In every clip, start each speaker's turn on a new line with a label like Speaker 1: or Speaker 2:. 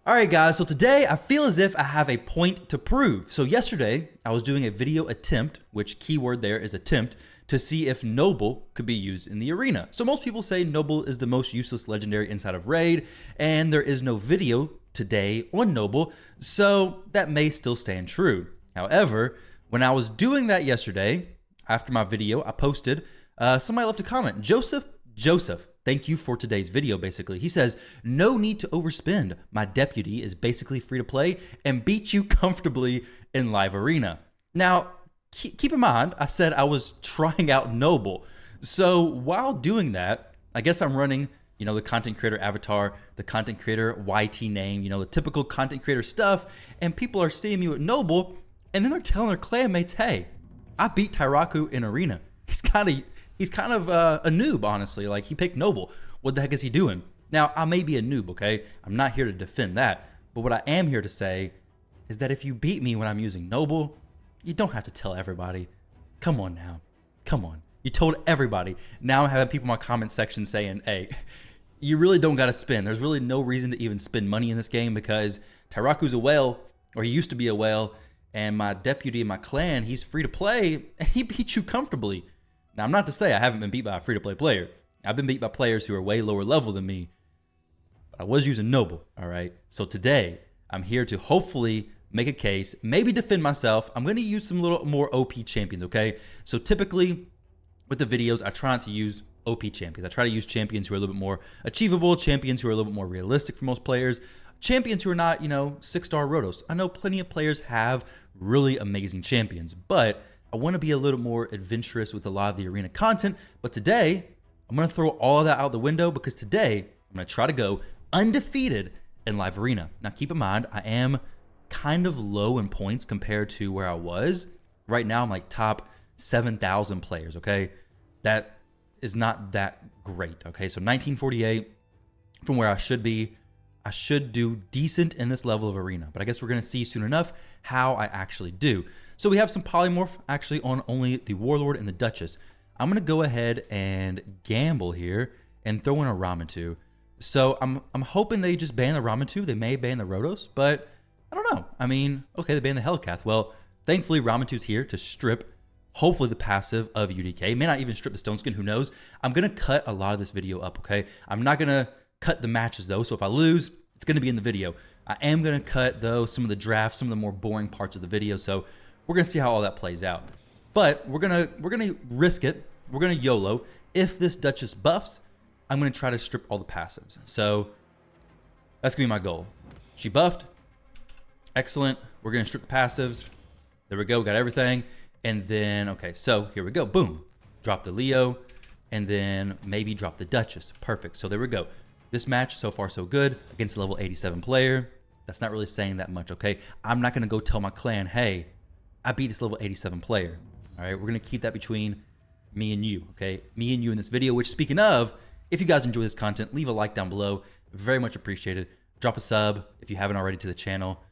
Speaker 1: All right, guys, so today I feel as if I have a point to prove. So yesterday, I was doing a video attempt, which keyword there is attempt, to see if Noble could be used in the arena. So most people say Noble is the most useless legendary inside of Raid, and there is no video today on Noble, so that may still stand true. However, when I was doing that yesterday, after my video, I posted, somebody left a comment. Joseph, thank you for today's video, basically. He says, no need to overspend. My deputy is basically free to play and beat you comfortably in live arena. Now, keep in mind, I said I was trying out Noble. So while doing that, I guess I'm running, the content creator avatar, the content creator YT name, the typical content creator stuff. And people are seeing me with Noble, and then they're telling their clanmates, hey, I beat Tyraku in arena. He's kind of a noob, honestly. Like, he picked Noble. What the heck is he doing? Now, I may be a noob, okay? I'm not here to defend that. But what I am here to say is that if you beat me when I'm using Noble, you don't have to tell everybody. Come on now. Come on. You told everybody. Now I'm having people in my comment section saying, hey, you really don't got to spend. There's really no reason to even spend money in this game because Tyraku's a whale, or he used to be a whale, and my deputy in my clan, he's free to play, and he beat you comfortably. Now, I'm not to say I haven't been beat by a free-to-play player. I've been beat by players who are way lower level than me, but I was using Noble, all right? So today, I'm here to hopefully make a case, maybe defend myself. I'm going to use some little more OP champions, okay? So typically, with the videos, I try not to use OP champions. I try to use champions who are a little bit more achievable, champions who are a little bit more realistic for most players, champions who are not, 6-star rotos. I know plenty of players have really amazing champions, but I want to be a little more adventurous with a lot of the arena content. But today, I'm going to throw all of that out the window because today, I'm going to try to go undefeated in live arena. Now, keep in mind, I am kind of low in points compared to where I was. Right now, I'm like top 7,000 players, okay? That is not that great, okay? So 1948 from where I should be. I should do decent in this level of arena, but I guess we're going to see soon enough how I actually do. So we have some polymorph actually on only the Warlord and the Duchess. I'm going to go ahead and gamble here and throw in a Ramatu. So I'm hoping they just ban the Ramatu. They may ban the Rotos, but I don't know. I mean, okay, they banned the Hellcath. Well, thankfully Ramatu's here to strip hopefully the passive of UDK. May not even strip the Stone Skin, who knows? I'm going to cut a lot of this video up, okay? I'm not going to cut the matches though, so if I lose, it's going to be in the video. I am going to cut though some of the drafts, some of the more boring parts of the video, so we're going to see how all that plays out. But we're going to risk it. We're going to YOLO. If this Duchess buffs, I'm going to try to strip all the passives. So that's going to be my goal. She buffed. Excellent. We're going to strip the passives. There we go. Got everything. And then, okay, so here we go. Boom. Drop the Leo. And then maybe drop the Duchess. Perfect. So there we go. This match, so far so good, against a level 87 player. That's not really saying that much, okay? I'm not going to go tell my clan, hey, I beat this level 87 player. All right, we're going to keep that between me and you, okay? Me and you in this video, which, speaking of, if you guys enjoy this content, leave a like down below. Very much appreciated. Drop a sub if you haven't already to the channel.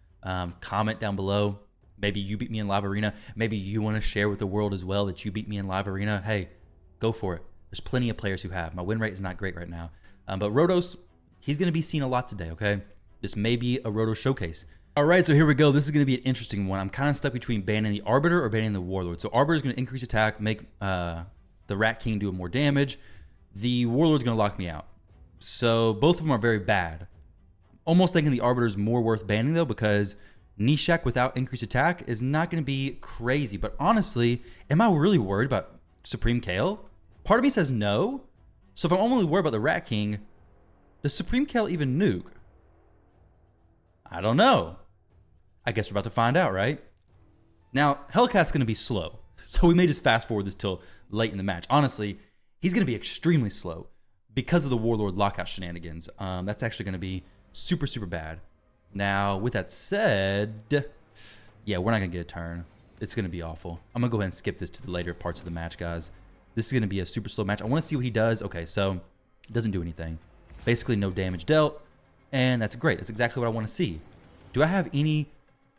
Speaker 1: Comment down below. Maybe you beat me in live arena. Maybe you want to share with the world as well that you beat me in live arena. Hey, go for it. There's plenty of players who have. My win rate is not great right now. But Rotos, he's going to be seen a lot today, okay? This may be a Rotos showcase. All right, so here we go. This is going to be an interesting one. I'm kind of stuck between banning the Arbiter or banning the Warlord. So Arbiter is going to increase attack, make the Rat King do more damage. The Warlord's going to lock me out. So both of them are very bad. Almost thinking the Arbiter is more worth banning, though, because Nishak without increased attack is not going to be crazy. But honestly, am I really worried about Supreme Kale? Part of me says no. So if I'm only worried about the Rat King, does Supreme Kale even nuke? I don't know. I guess we're about to find out, right? Now, Hellcath's going to be slow, so we may just fast forward this till late in the match. Honestly, he's going to be extremely slow because of the Warlord lockout shenanigans. That's actually going to be super, super bad. Now, with that said, yeah, we're not going to get a turn. It's going to be awful. I'm going to go ahead and skip this to the later parts of the match, guys. This is going to be a super slow match. I want to see what he does. Okay, so it doesn't do anything. Basically, no damage dealt, and that's great. That's exactly what I want to see. Do I have any...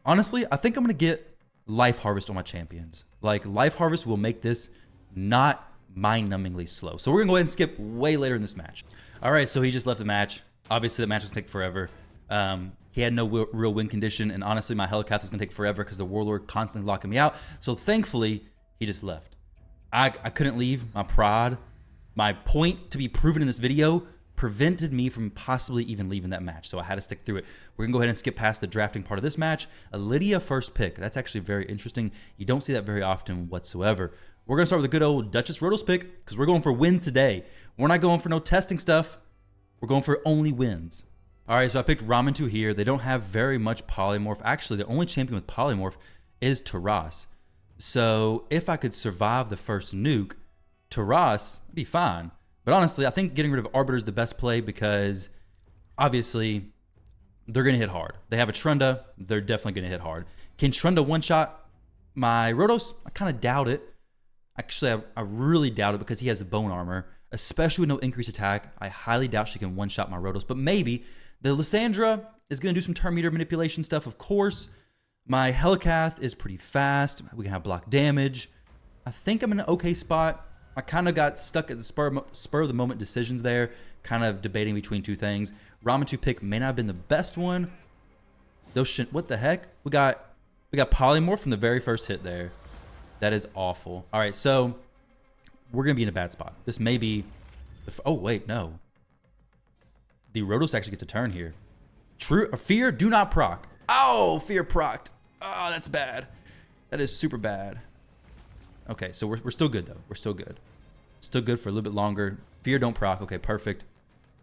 Speaker 1: Honestly, I think I'm going to get Life Harvest on my champions. Like, Life Harvest will make this not mind-numbingly slow. So we're going to go ahead and skip way later in this match. All right, so he just left the match. Obviously, the match was going to take forever. He had no real win condition, and honestly, my Hellcat was going to take forever because the Warlord constantly locking me out. So thankfully, he just left. I couldn't leave. My pride, my point to be proven in this video prevented me from possibly even leaving that match. So I had to stick through it. We're going to go ahead and skip past the drafting part of this match. A Lydia first pick. That's actually very interesting. You don't see that very often whatsoever. We're going to start with a good old Duchess Rotos pick because we're going for wins today. We're not going for no testing stuff. We're going for only wins. All right, so I picked Ramen here. They don't have very much polymorph. Actually, the only champion with polymorph is Taras. So if I could survive the first nuke, Taras would be fine. But honestly, I think getting rid of Arbiter is the best play because obviously they're going to hit hard. They have a Trunda. They're definitely going to hit hard. Can Trunda one-shot my Rotos? I kind of doubt it. Actually, I really doubt it because he has bone armor, especially with no increased attack. I highly doubt she can one-shot my Rotos. But maybe the Lysandra is going to do some turn meter manipulation stuff, of course. My Hellcath is pretty fast. We can have block damage. I think I'm in an okay spot. I kind of got stuck at the spur of the moment decisions there, kind of debating between two things. Ramen pick may not have been the best one. What the heck? We got polymorph from the very first hit there. That is awful. All right, so we're gonna be in a bad spot. This may be. Oh wait, no. The Rotos actually gets a turn here. True fear, do not proc. Oh, fear procced. Oh, that's bad. That is super bad. Okay, so we're still good though. We're still good. Still good for a little bit longer. Fear don't proc. Okay, perfect.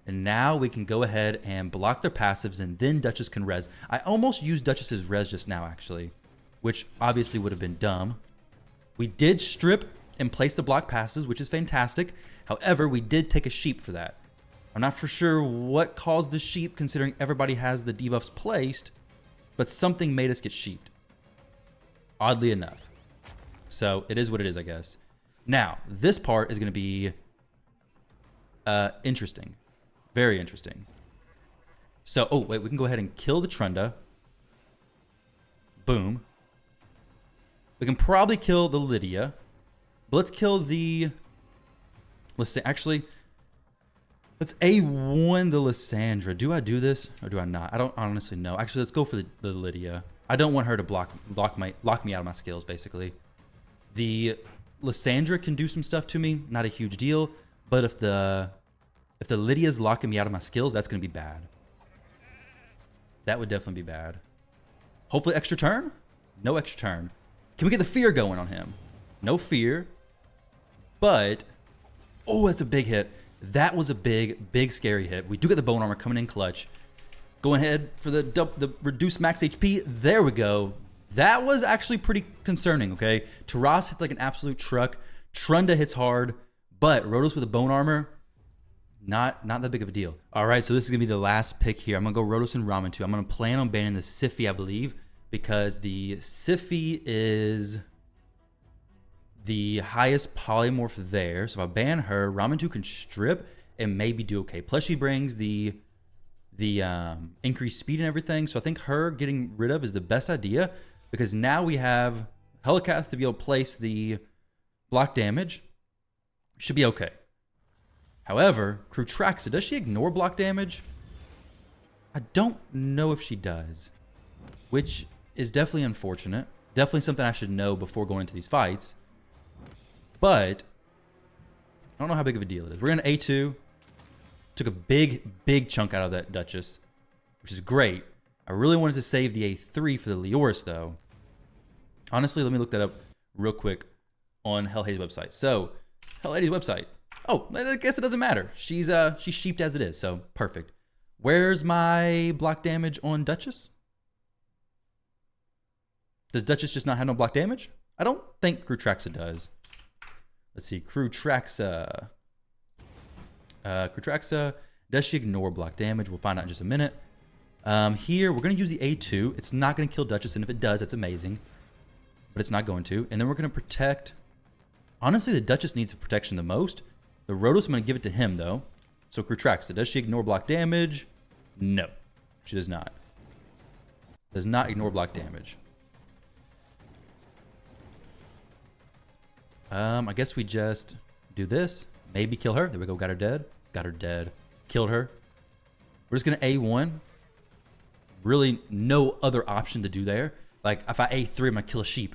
Speaker 1: And now we can go ahead and block their passives and then Duchess can res. I almost used Duchess's res just now actually, which obviously would have been dumb. We did strip and place the block passes, which is fantastic. However, we did take a sheep for that. I'm not for sure what caused the sheep considering everybody has the debuffs placed, but something made us get sheeped. Oddly enough. So it is what it is, I guess. Now, this part is going to be interesting. Very interesting. So, oh, wait, we can go ahead and kill the Trunda. Boom. We can probably kill the Lydia. But let's kill the... Actually, let's A1 the Lysandra. Do I do this or do I not? I don't honestly know. Actually, let's go for the Lydia. I don't want her to lock me out of my skills, basically. The Lysandra can do some stuff to me, not a huge deal. But if the Lydia's locking me out of my skills, that's going to be bad. That would definitely be bad. Hopefully extra turn? No extra turn. Can we get the fear going on him? No fear. But, oh, that's a big hit. That was a big scary hit. We do get the bone armor coming in clutch. Going ahead for the reduced max HP. There we go. That was actually pretty concerning, okay? Taras hits like an absolute truck. Trunda hits hard, but Rotos with a bone armor, not that big of a deal. All right, so this is going to be the last pick here. I'm going to go Rotos and Ramen 2. I'm going to plan on banning the Siphi, I believe, because the Siphi is the highest polymorph there. So if I ban her, Ramen 2 can strip and maybe do okay. Plus she brings the increased speed and everything. So I think her getting rid of is the best idea. Because now we have Hellcath to be able to place the block damage. Should be okay. However, Krutraxa, does she ignore block damage? I don't know if she does. Which is definitely unfortunate. Definitely something I should know before going into these fights. But I don't know how big of a deal it is. We're going to A2. Took a big chunk out of that Duchess, which is great. I really wanted to save the A3 for the Leoris, though. Honestly, let me look that up real quick on Hell Hades' website. So, Hell Hades' website. Oh, I guess it doesn't matter. She's sheeped as it is, so perfect. Where's my block damage on Duchess? Does Duchess just not have no block damage? I don't think Krutraxa does. Let's see, Krutraxa. Krutraxa, does she ignore block damage? We'll find out in just a minute. Here, we're going to use the A2. It's not going to kill Duchess, and if it does, that's amazing. But it's not going to. And then we're going to protect... Honestly, the Duchess needs the protection the most. The Rotos, I'm going to give it to him, though. So, Krutraxa, does she ignore block damage? No, she does not. Does not ignore block damage. I guess we just do this. Maybe kill her. There we go. Got her dead. Got her dead. Killed her. We're just going to A1. really no other option to do there. Like, if I A3, I'm going to kill a sheep.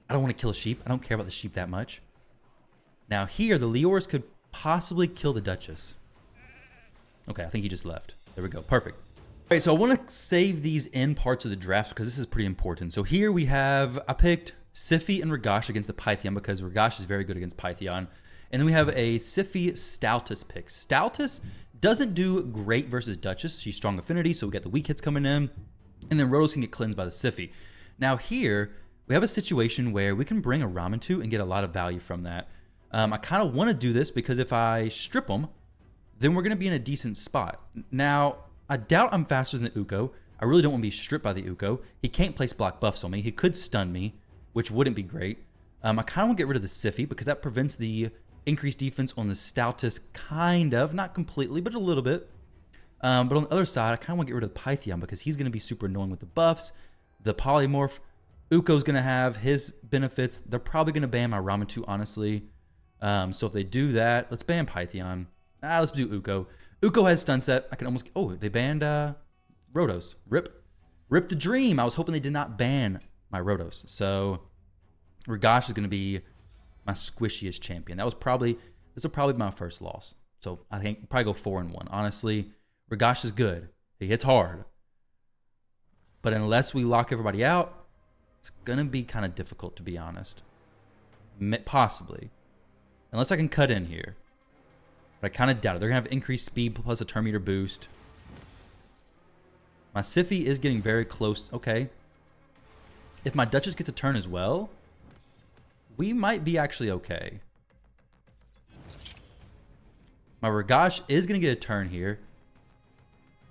Speaker 1: I don't want to kill a sheep. I don't care about the sheep that much. Now here, the Leors could possibly kill the Duchess. Okay, I think he just left. There we go. Perfect. All right, so I want to save these in parts of the draft because this is pretty important. So here we have, I picked Siphi and Ragash against the Pythion because Ragash is very good against Pythion. And then we have a Siphi Stoutus pick. Stoutus doesn't do great versus Duchess. She's strong affinity, so we get the weak hits coming in. And then Rotos can get cleansed by the Siphi. Now here, we have a situation where we can bring a Ramantu and get a lot of value from that. I kind of want to do this because if I strip them, then we're going to be in a decent spot. Now, I doubt I'm faster than the Uko. I really don't want to be stripped by the Uko. He can't place block buffs on me. He could stun me, which wouldn't be great. I kind of want to get rid of the Siphi because that prevents the increased defense on the Stoutus, kind of. Not completely, but a little bit. But on the other side, I kind of want to get rid of the Pythion because he's going to be super annoying with the buffs. The Polymorph, Uko's going to have his benefits. They're probably going to ban my Ramantu, honestly. So if they do that, let's ban Pythion. Let's do Uko. Uko has stun set. I can almost... Oh, they banned Rotos. Rip the dream. I was hoping they did not ban my Rotos. So Ragash is going to be my squishiest champion. This will probably be my first loss. So I think probably go 4-1. Honestly, Ragash is good. He hits hard. But unless we lock everybody out, it's going to be kind of difficult, to be honest. Possibly. Unless I can cut in here. But I kind of doubt it. They're going to have increased speed plus a turn meter boost. My Siphi is getting very close. Okay. If my Duchess gets a turn as well, we might be actually okay. My Ragash is going to get a turn here.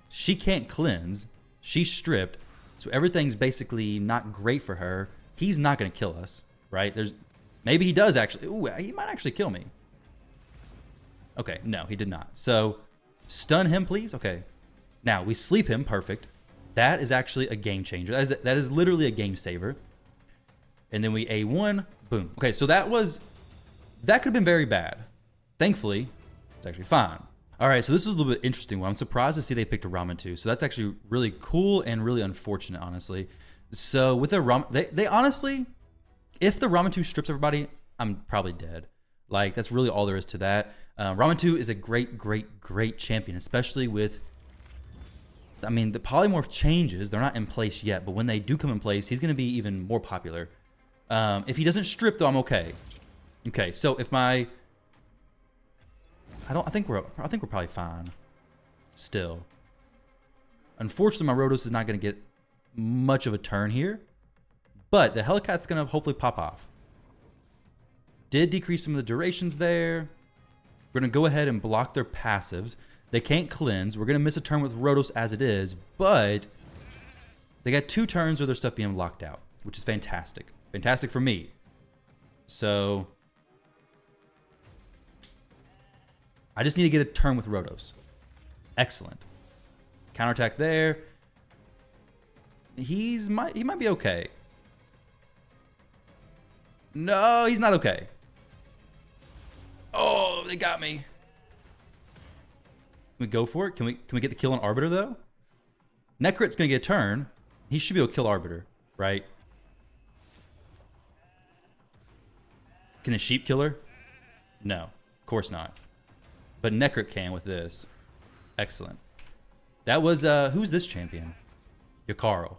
Speaker 1: She can't cleanse. She's stripped. So everything's basically not great for her. He's not going to kill us, right? Maybe he does actually. Ooh, he might actually kill me. Okay, no, he did not. So, stun him, please. Okay. Now, we sleep him. Perfect. That is actually a game changer. That is literally a game saver. And then we A1. Boom. Okay, so that could have been very bad. Thankfully, it's actually fine. All right, so this is a little bit interesting one. I'm surprised to see they picked a Ramantu. So that's actually really cool and really unfortunate, honestly. So with a they honestly, if the Ramantu strips everybody, I'm probably dead. Like, that's really all there is to that. Ramantu is a great champion, especially with, I mean, the polymorph changes. They're not in place yet, but when they do come in place, he's going to be even more popular. If he doesn't strip, though, I'm okay. Okay, so if my... I think we're probably fine. Still. Unfortunately, my Rotos is not going to get much of a turn here, but the Hellcat's going to hopefully pop off. Did decrease some of the durations there. We're going to go ahead and block their passives. They can't cleanse. We're going to miss a turn with Rotos as it is, but they got 2 turns of their stuff being locked out, which is fantastic. Fantastic for me. So I just need to get a turn with Rotos. Excellent. Counterattack there. He might be okay. No, he's not okay. Oh, they got me. Can we go for it? Can we get the kill on Arbiter, though? Necrit's going to get a turn. He should be able to kill Arbiter, right? Can the sheep kill her? No, of course not. But Necrit can with this. Excellent. That was, who's this champion? Yakaro.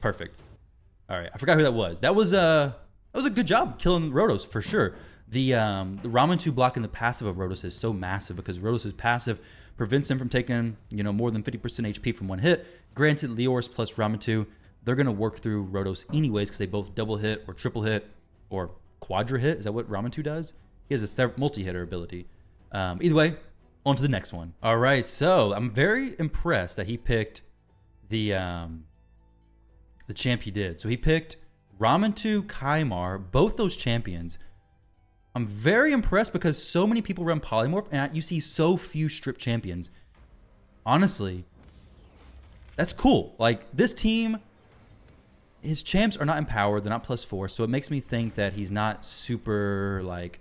Speaker 1: Perfect. All right, I forgot who that was. That was a good job killing Rotos, for sure. The Ramantu blocking the passive of Rotos is so massive because Rotos' passive prevents him from taking, more than 50% HP from one hit. Granted, Leors plus Ramantu, they're going to work through Rotos anyways because they both double hit or triple hit or quadra hit. Is that what Ramantu does? He has a multi-hitter ability. Either way, on to the next one. All right, so I'm very impressed that he picked the champ he did. So he picked Ramantu, Kaimar, both those champions. I'm very impressed because so many people run Polymorph and you see so few strip champions. Honestly, that's cool. Like, this team, his champs are not empowered. They're not +4, so it makes me think that he's not super, like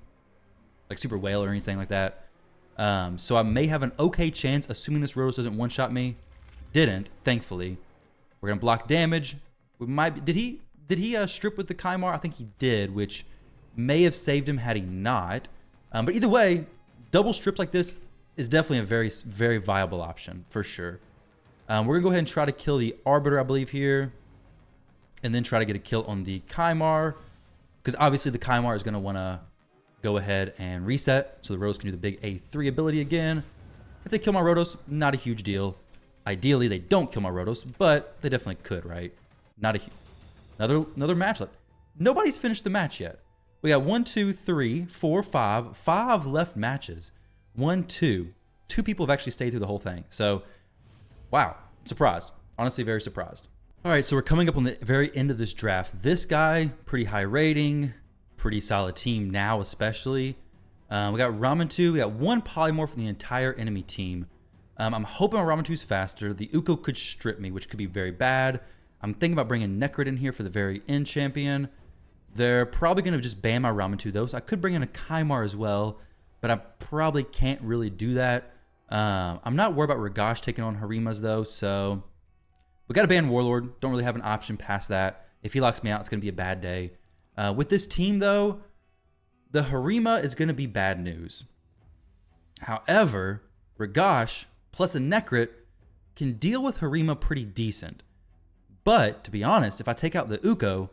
Speaker 1: super whale or anything like that. So I may have an okay chance, assuming this Rotos doesn't one-shot me. Didn't, thankfully. We're going to block damage. We might be, did he strip with the Kymar? I think he did, which may have saved him had he not. But either way, double strips like this is definitely a very, very viable option for sure. We're going to go ahead and try to kill the Arbiter, I believe, here. And then try to get a kill on the Kymar. Because obviously the Kymar is going to want to go ahead and reset. So the Rotos can do the big A3 ability again. If they kill my Rotos, not a huge deal. Ideally, they don't kill my Rotos, but they definitely could, right? Not a another match left. Nobody's finished the match yet. We got 1, 2, 3, 4, 5 left matches. 1, 2. 2 people have actually stayed through the whole thing. So, wow, surprised. Honestly, very surprised. All right, so we're coming up on the very end of this draft. This guy, pretty high rating, pretty solid team now, especially. We got Ramantu. We got 1 polymorph from the entire enemy team. I'm hoping my Ramantu's faster. The Uko could strip me, which could be very bad. I'm thinking about bringing Necrit in here for the very end champion. They're probably going to just ban my Ramantu, though, so I could bring in a Kymar as well, but I probably can't really do that. I'm not worried about Ragash taking on Harimas, though, so we got to ban Warlord. Don't really have an option past that. If he locks me out, it's going to be a bad day. With this team, though, the Harima is going to be bad news. However, Ragash plus a Necrit can deal with Harima pretty decent. But, to be honest, if I take out the Uko,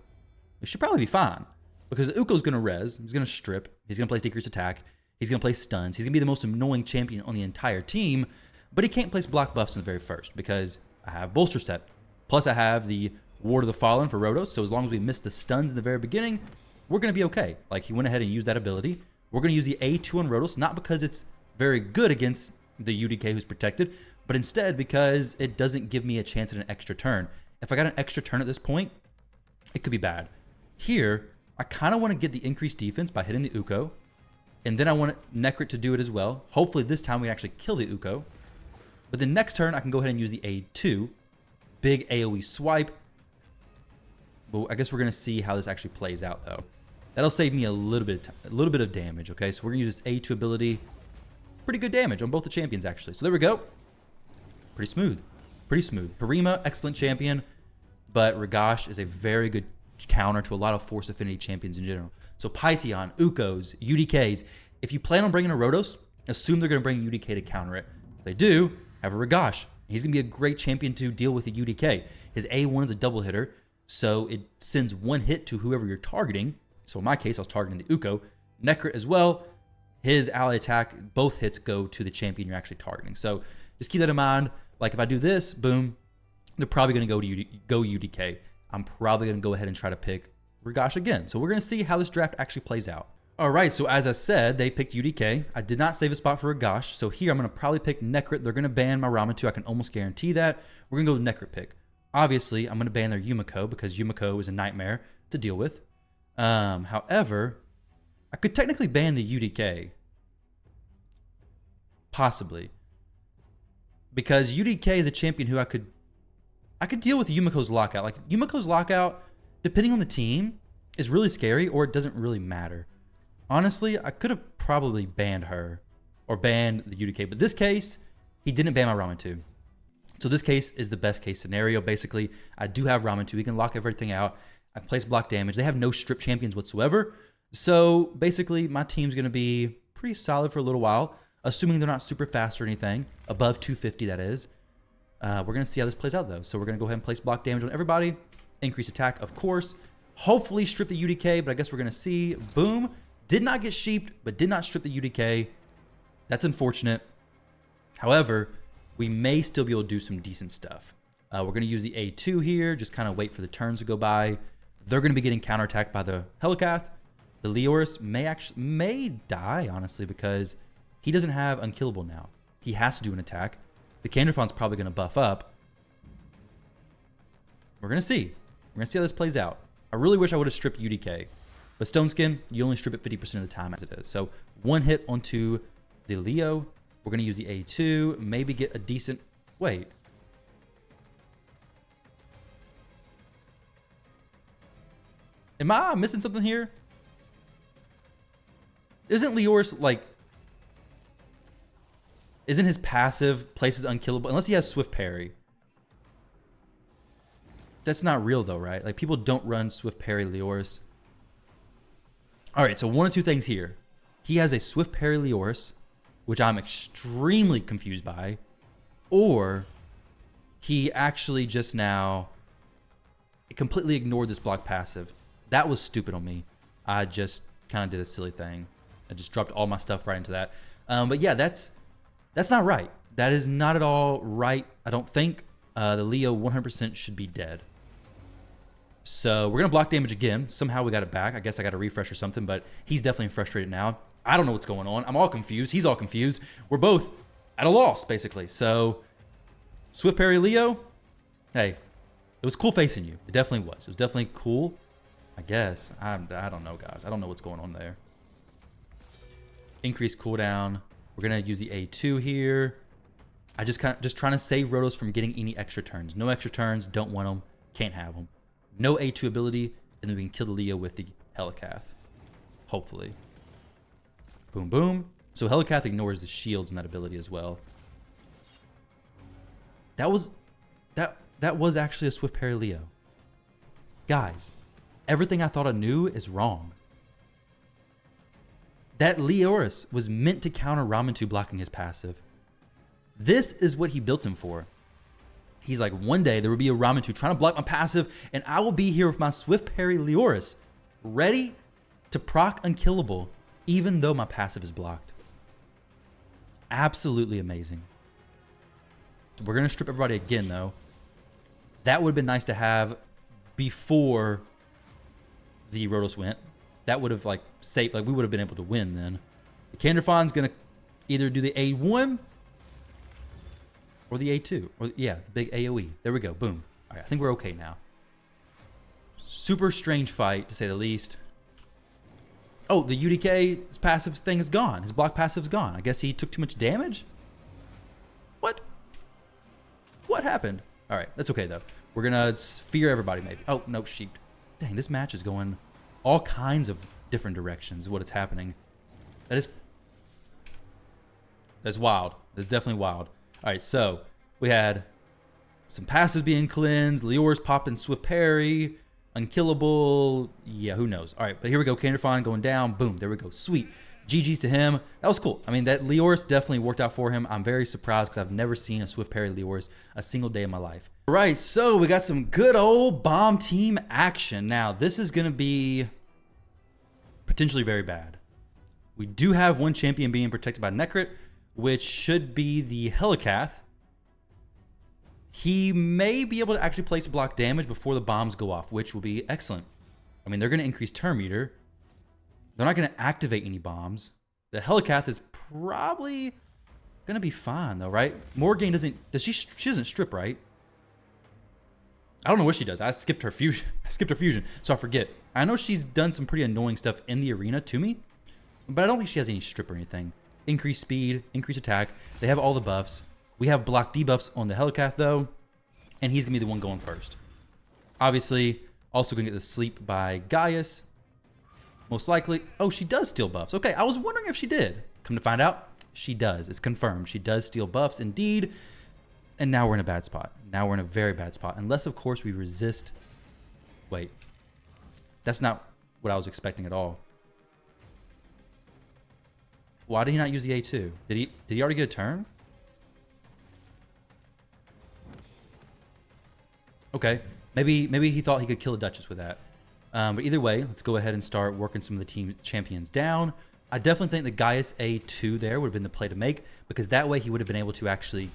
Speaker 1: it should probably be fine. Because the Uko's going to res, he's going to strip, he's going to place decreased attack, he's going to place stuns, he's going to be the most annoying champion on the entire team, but he can't place block buffs in the very first because I have Bolster Set. Plus I have the Ward of the Fallen for Rotos, so as long as we miss the stuns in the very beginning, we're going to be okay. Like, he went ahead and used that ability. We're going to use the A2 on Rotos, not because it's very good against the UDK who's protected, but instead because it doesn't give me a chance at an extra turn. If I got an extra turn at this point, it could be bad. Here, I kind of want to get the increased defense by hitting the Uko, and then I want Necrit to do it as well. Hopefully this time we actually kill the Uko. But the next turn, I can go ahead and use the A2. Big AoE swipe. But I guess we're going to see how this actually plays out, though. That'll save me a little bit of damage, okay? So we're going to use this A2 ability. Pretty good damage on both the champions, actually. So there we go. Pretty smooth. Pretty smooth. Harima, excellent champion. But Ragash is a very good counter to a lot of Force Affinity champions in general. So Pythion, Ukos, UDKs. If you plan on bringing a Rotos, assume they're going to bring UDK to counter it. If they do, have a Ragash. He's going to be a great champion to deal with a UDK. His A1 is a double hitter, so it sends 1 hit to whoever you're targeting. So in my case, I was targeting the Uko. Necrit as well. His ally attack, both hits go to the champion you're actually targeting. So just keep that in mind. Like if I do this, boom, they're probably going to go UDK. I'm probably going to go ahead and try to pick Ragash again. So we're going to see how this draft actually plays out. All right, so as I said, they picked UDK. I did not save a spot for Ragash. So here I'm going to probably pick Necrit. They're going to ban my Ramantu. I can almost guarantee that. We're going to go with Necrit pick. Obviously, I'm going to ban their Yumiko because Yumiko is a nightmare to deal with. However, I could technically ban the UDK. Possibly. Because UDK is a champion who I could deal with Yumiko's lockout. Like, Yumiko's lockout, depending on the team, is really scary, or it doesn't really matter. Honestly, I could have probably banned her or banned the UDK. But this case, he didn't ban my Ramantu. So this case is the best case scenario. Basically, I do have Ramantu. He can lock everything out. I place block damage. They have no strip champions whatsoever. So basically, my team's going to be pretty solid for a little while, assuming they're not super fast or anything. Above 250, that is. We're going to see how this plays out, though. So we're going to go ahead and place block damage on everybody. Increase attack, of course. Hopefully strip the UDK, but I guess we're going to see. Boom. Did not get sheeped, but did not strip the UDK. That's unfortunate. However, we may still be able to do some decent stuff. We're going to use the A2 here. Just kind of wait for the turns to go by. They're going to be getting counterattacked by the Helicath. The Leoris may die, honestly, because he doesn't have Unkillable now. He has to do an attack. The Canderfon's probably going to buff up. We're going to see. We're going to see how this plays out. I really wish I would have stripped UDK. But Stone Skin, you only strip it 50% of the time as it is. So 1 hit onto the Leo. We're going to use the A2. Maybe get a decent... Wait. Am I missing something here? Isn't Leoris like... Isn't his passive places unkillable? Unless he has Swift Parry. That's not real though, right? Like people don't run Swift Parry Leoris. All right, so one or two things here. He has a Swift Parry Leoris, which I'm extremely confused by, or he actually just now completely ignored this block passive. That was stupid on me. I just kind of did a silly thing. I just dropped all my stuff right into that. But yeah, that's not right. That is not at all right. I don't think the Leo 100% should be dead. So we're going to block damage again. Somehow we got it back. I guess I got to refresh or something, but he's definitely frustrated now. I don't know what's going on. I'm all confused. He's all confused. We're both at a loss, basically. So Swift Parry Leo, hey, it was cool facing you. It definitely was. It was definitely cool, I guess. I don't know, guys. I don't know what's going on there. Increase cooldown. We're going to use the A2 here. I just trying to save Rotos from getting any extra turns. No extra turns. Don't want them. Can't have them. No A2 ability. And then we can kill the Leo with the Helicath. Hopefully. Boom, boom. So Helicath ignores the shields in that ability as well. That was actually a Swift Parry Leo. Guys, everything I thought I knew is wrong. That Leoris was meant to counter Ramen blocking his passive. This is what he built him for. He's like, one day there will be a Ramen trying to block my passive, and I will be here with my Swift Parry Leoris, ready to proc unkillable, even though my passive is blocked. Absolutely amazing. We're going to strip everybody again, though. That would have been nice to have before the Rotos went. That would have, like, saved, like, we would have been able to win then. The Kanderfon's going to either do the A1 or the A2. Or, yeah, the big AoE. There we go. Boom. All right, I think we're okay now. Super strange fight, to say the least. Oh, the UDK's passive thing is gone. His block passive's gone. I guess he took too much damage? What? What happened? All right, that's okay, though. We're going to fear everybody, maybe. Oh, no, sheep. Dang, this match is going all kinds of different directions, what it's happening. That's wild. That's definitely wild. All right, so we had some passives being cleansed, Leoris popping Swift Parry, unkillable. Yeah, who knows? All right, but here we go. Kanderfon going down. Boom, there we go. Sweet. GG's to him. That was cool. I mean, that Leoris definitely worked out for him. I'm very surprised because I've never seen a Swift Parry Leoris a single day in my life. All right, so we got some good old bomb team action. Now, this is going to be potentially very bad. We do have one champion being protected by Necrit, which should be the Helicath. He may be able to actually place block damage before the bombs go off, which will be excellent. I mean, they're going to increase turn meter. They're not going to activate any bombs. The Helicath is probably going to be fine, though, right? Morgane doesn't... She doesn't strip, right? I don't know what she does. I skipped her fusion. So I forget. I know she's done some pretty annoying stuff in the arena to me, but I don't think she has any strip or anything. Increase speed, increase attack. They have all the buffs. We have block debuffs on the Helicath, though, and he's going to be the one going first. Obviously, also going to get the sleep by Gaius. Most likely. Oh, she does steal buffs. Okay, I was wondering if she did. Come to find out, she does. It's confirmed. She does steal buffs, indeed. And now we're in a bad spot. Now we're in a very bad spot. Unless, of course, we resist. Wait. That's not what I was expecting at all. Why did he not use the A2? Did he already get a turn? Okay. Maybe he thought he could kill a Duchess with that. But either way, let's go ahead and start working some of the team champions down. I definitely think the Gaius A2 there would have been the play to make, because that way he would have been able to actually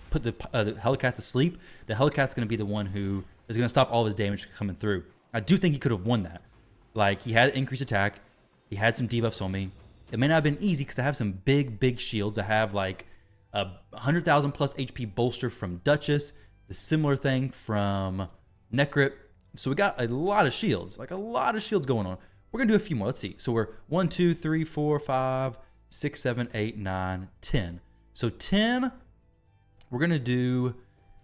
Speaker 1: put the Helicath to sleep. The Helicath's going to be the one who is going to stop all of his damage coming through. I do think he could have won that. Like, he had increased attack. He had some debuffs on me. It may not have been easy because I have some big shields. I have like a 100,000 plus HP bolster from Duchess, the similar thing from Necrit. So we got a lot of shields, like a lot of shields going on. We're going to do a few more. Let's see. So we're 1, 2, 3, 4, 5, 6, 7, 8, 9, 10. So 10, we're going to do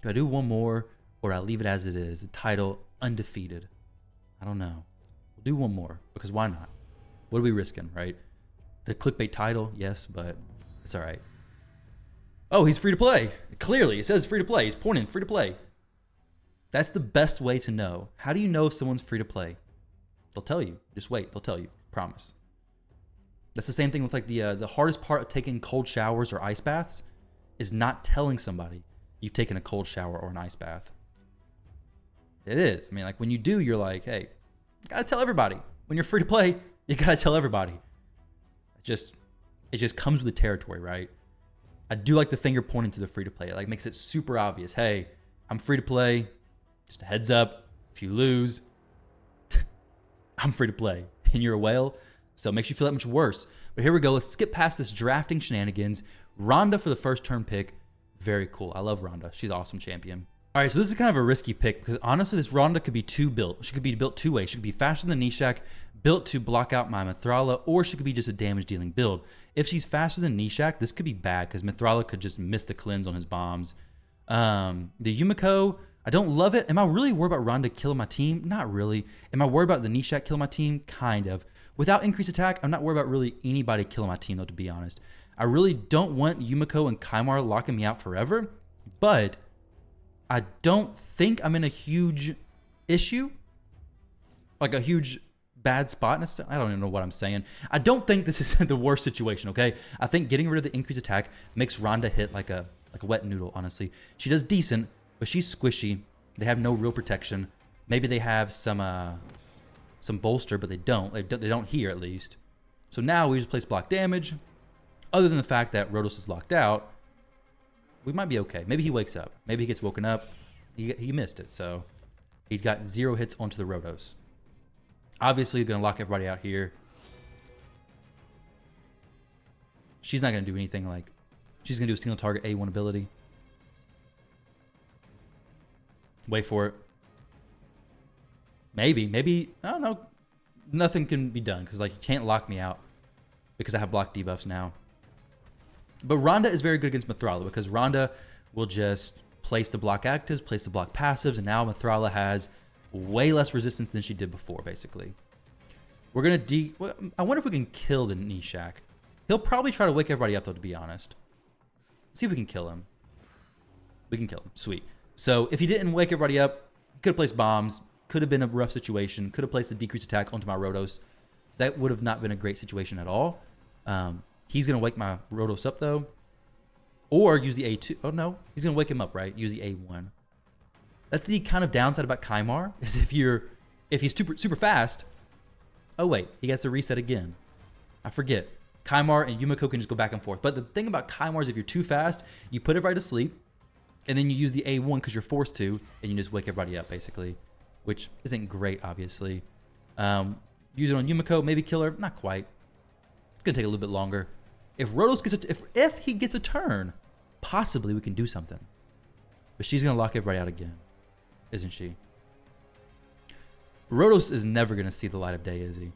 Speaker 1: I do one more or I leave it as it is? The title, Undefeated. I don't know. We'll do one more because why not? What are we risking, right? The clickbait title, yes, but it's all right. Oh, he's free to play. Clearly, it says free to play. He's pointing free to play. That's the best way to know. How do you know if someone's free to play? They'll tell you. Just wait. They'll tell you. Promise. That's the same thing with like the hardest part of taking cold showers or ice baths is not telling somebody you've taken a cold shower or an ice bath. It is. I mean, like when you do, you're like, hey, you gotta tell everybody. When you're free to play, you gotta tell everybody. It just comes with the territory, right? I do like the finger pointing to the free to play. It like makes it super obvious. Hey, I'm free to play. Just a heads up. If you lose, I'm free to play. And you're a whale. So it makes you feel that much worse. But here we go. Let's skip past this drafting shenanigans. Rhonda for the first turn pick. Very cool. I love Rhonda. She's an awesome champion. All right, so this is kind of a risky pick because honestly, this Rhonda could be two built. She could be built two ways. She could be faster than Nishak, built to block out my Mithrala, or she could be just a damage dealing build. If she's faster than Nishak, this could be bad because Mithrala could just miss the cleanse on his bombs. The Yumiko, I don't love it. Am I really worried about Rhonda killing my team? Not really. Am I worried about the Nishak killing my team? Kind of. Without increased attack, I'm not worried about really anybody killing my team, though, to be honest. I really don't want Yumiko and Kaimar locking me out forever, but I don't think I'm in a huge issue, like a huge bad spot. I don't even know what I'm saying. I don't think this is the worst situation, okay? I think getting rid of the increased attack makes Rhonda hit like a wet noodle, honestly. She does decent, but she's squishy. They have no real protection. Maybe they have some bolster, but they don't. They don't here, at least. So now we just place block damage. Other than the fact that Rotos is locked out, we might be okay. Maybe he wakes up. Maybe he gets woken up. He missed it, so he got 0 hits onto the Rotos. Obviously, going to lock everybody out here. She's not going to do anything like... She's going to do a single target A1 ability. Wait for it. Maybe. I don't know. Nothing can be done because like you can't lock me out because I have block debuffs now. But Rhonda is very good against Mithrala because Rhonda will just place the block actives, place the block passives, and now Mithrala has way less resistance than she did before, basically. We're going to I wonder if we can kill the Nishak. He'll probably try to wake everybody up, though, to be honest. Let's see if we can kill him. We can kill him. Sweet. So if he didn't wake everybody up, he could have placed bombs. Could have been a rough situation. Could have placed a decreased attack onto my Rotos. That would have not been a great situation at all. He's going to wake my Rotos up, though. Or use the A2. Oh, no. He's going to wake him up, right? Use the A1. That's the kind of downside about Kaimar, is if he's super fast. Oh, wait. He gets a reset again. I forget. Kaimar and Yumiko can just go back and forth. But the thing about Kaimar is if you're too fast, you put everybody to sleep, and then you use the A1 because you're forced to, and you just wake everybody up, basically. Which isn't great, obviously. Use it on Yumiko, maybe kill her. Not quite. It's going to take a little bit longer. If Rotos gets if he gets a turn, possibly we can do something. But she's going to lock everybody out again. Isn't she? Rotos is never going to see the light of day, is he?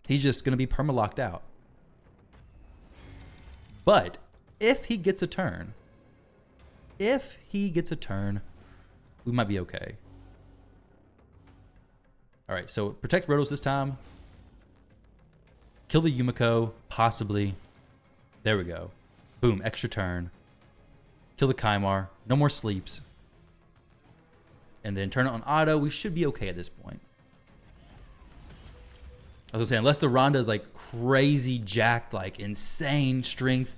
Speaker 1: He's just going to be perma-locked out. But if he gets a turn, we might be okay. All right, so protect Rotos this time. Kill the Yumiko, possibly. There we go. Boom, extra turn. Kill the Kaimar. No more sleeps. And then turn it on auto. We should be okay at this point. I was gonna say, unless the Rhonda is like crazy jacked, like insane strength,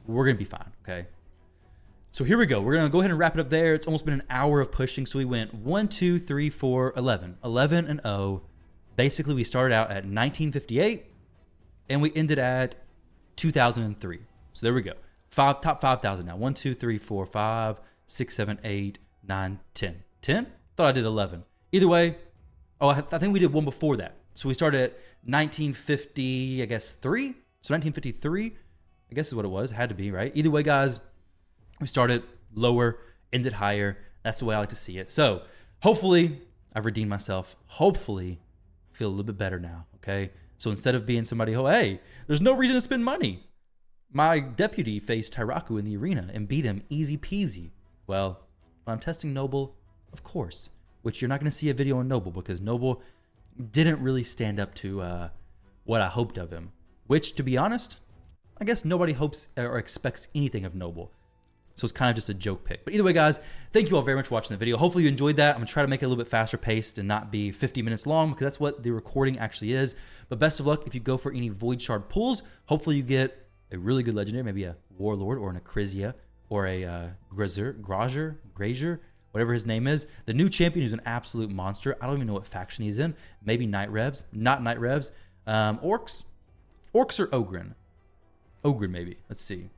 Speaker 1: we're gonna be fine, okay? So here we go. We're gonna go ahead and wrap it up there. It's almost been an hour of pushing. So we went 1, 2, 3, 4, 11. 11 and 0. Basically, we started out at 1958 and we ended at 2003. So there we go. Top 5,000 now. 1, 2, 3, 4, 5, 6, 7, 8, 9, 10. 10? Thought I did 11. Either way, I think we did one before that. So we started at 1950, I guess 3. So 1953, I guess is what it was. It had to be, right? Either way, guys, we started lower, ended higher. That's the way I like to see it. So hopefully I've redeemed myself. Hopefully I feel a little bit better now, okay? So instead of being somebody, oh, hey, there's no reason to spend money. My deputy faced Tyraku in the arena and beat him easy peasy. Well, when I'm testing Noble, of course, which you're not going to see a video on Noble because Noble didn't really stand up to what I hoped of him. Which, to be honest, I guess nobody hopes or expects anything of Noble. So it's kind of just a joke pick. But either way, guys, thank you all very much for watching the video. Hopefully you enjoyed that. I'm gonna try to make it a little bit faster paced and not be 50 minutes long, because that's what the recording actually is. But best of luck if you go for any Void Shard pulls. Hopefully you get a really good legendary, maybe a Warlord or an Acrizia or a Grazier, whatever his name is. The new champion who's an absolute monster. I don't even know what faction he's in. Maybe Night Revs, not Night Revs. Orcs or Ogren? Ogren maybe. Let's see.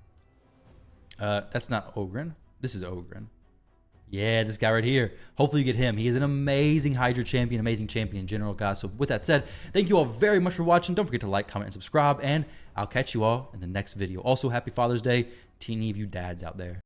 Speaker 1: That's not Ogren. This is Ogren. Yeah, this guy right here. Hopefully you get him. He is an amazing Hydra champion, amazing champion in general, guys. So with that said, thank you all very much for watching. Don't forget to like, comment, and subscribe, and I'll catch you all in the next video. Also, happy Father's Day to any of you dads out there.